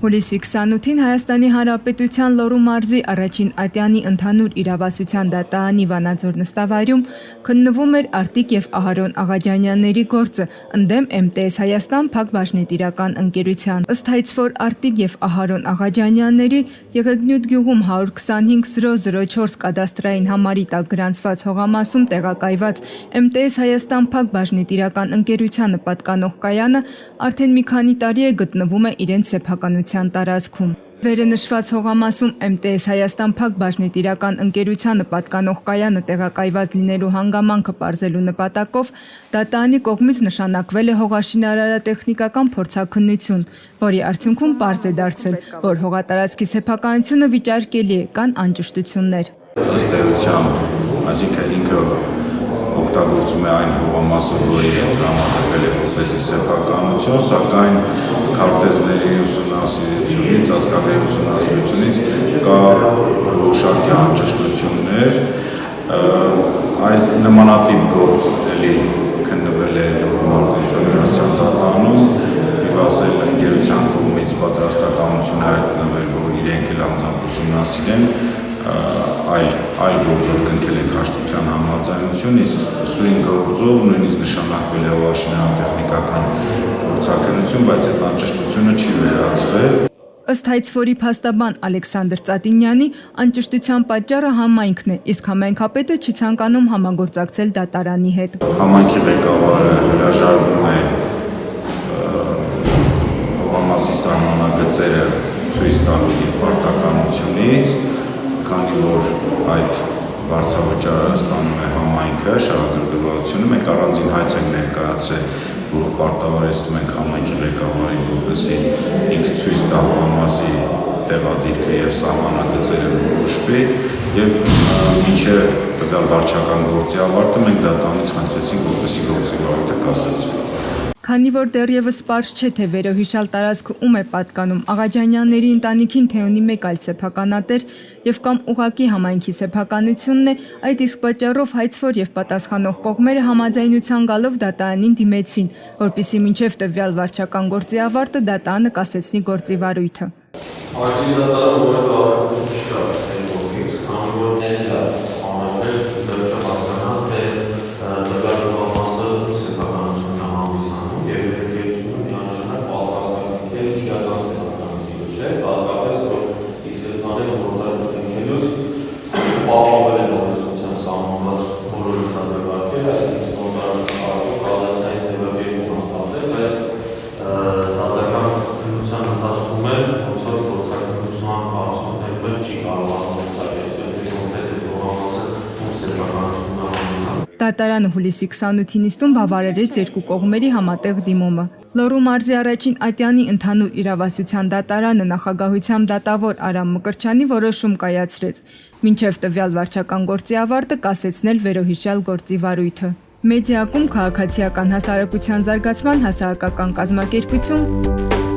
Հուլիսի 28-ին Հայաստանի Հանրապետության Լոռու մարզի առաջին ատյանի ընդհանուր իրավասության դատարանի Վանաձոր նստավայրում քննվում էր Արտիկ և Ահարոն Աղաջանյանների գործը ընդդեմ MTS Հայաստան փակ-բաժնետիրական ընկերության։ Ըստ հայցվոր Արտիկ և Ահարոն Աղաջանյանների Եղեգնյուտ գյուղում 125/004 կադաստրային համարի տակ գրանցված հողամասում տեղակայված MTS Հայաստան փակ-բաժնետիրական ընկերությանը պատկանող կայանը արդեն մի քանի տարի է գտնվում է իրենց սեփականության տարածքում։ Վերը նշված հողամասում MTS Հայաստան փակ-բաժնետիրական ընկերությանը պատկանող կայանը տեղակայված լինելու հանգամանքը պարզելու նպատակով դատարանի կողմից նշանակվել է հողաշինարարատեխնիկական փորձաքննություն, որի արդյունքում պարզ է դարձել, որ հողատարածքի սեփականությունը վիճարկելի է, կան անճշտություններ։ Ըստ էության, այսինքն ինքը օգտագործում է այն հողամասը, որը տրամադրվել է որպես սեփականություն, սակայն քարտեզների ուսումնասիրությունից, ծածկագրերի ուսումնասիրությունից կա որոշակի անճշտություններ, այս նմանատիպ գործ էլի քննվել է Լոռու մարզի տնօրինության դատարանում, եւ ասել ընկերության կողմից պատրաստակամություն է հայտնվել, որ իրենք էլ անձամբ ուսումնասիրեն այլ գործով կնքել են հաշտության համաձայնություն, իսկ սույն գործով նույնիսկ նշանակվել է հողաշինարարատեխնիկական փորձաքննություն, բայց այդ անճշտությունը չի վերացվել։ Ըստ հայցվորի փաստաբան Ալեքսանդր Ծատինյանի, անճշտության պատճառը համայնքն է, իսկ համայնքապետը չի ցանկանում համագործակցել դատարանի հետ։ Համայնքի ղեկավարը հրաժարվում է հողամասի սահմանագծերը ցույց տալու իր պարտականությունից, քանի որ այդ վարձավճարը ստանում է համայնքը, շահագրգռվածությունը, մենք առանձին հայց ենք ներկայացրել, որ պարտավորեցնում ենք համայնքի ղեկավարին, որպեսզի ինքը ցույց տա հողամասի տեղադիրքը եւ սահմանագծերը որոշվի, եւ մինչեւ տվյալ վարչական գործի ավարտը մենք դատարանից խնդրեցինք, որպեսզի գործի վարույթը կասեցվի։ Քանի որ դեռևս պարզ չէ, թե վերոհիշյալ տարածքը ում է պատկանում Աղաջանյանների ընտանիքին, թե ունի մեկ այլ սեփականատեր եւ կամ ուղղակի համայնքի սեփականությունն է, այդ իսկ պատճառով հայցվոր եւ պատասխանող կողմերը համաձայնության գալով դատարանին դիմեցին, որպեսզի մինչեւ տվյալ վարչական գործի ավարտը դատարանը կասեցնի գործի վարույթը։ Դատարանը հուլիսի 28-ին նիստում բավարարեց երկու կողմերի համատեղ դիմումը։ Լոռու մարզի առաջին ատյանի ընդհանուր իրավասության դատարանը նախագահությամբ դատավոր Արամ Մկրտչյանի որոշում կայացրեց, մինչև տվյալ վարչական գործի ավարտը կասեցնել վերոհիշյալ գործի վարույթը։ Մեդիակում քաղաքացիական հասարակության զարգացման հասարակական կազմակերպություն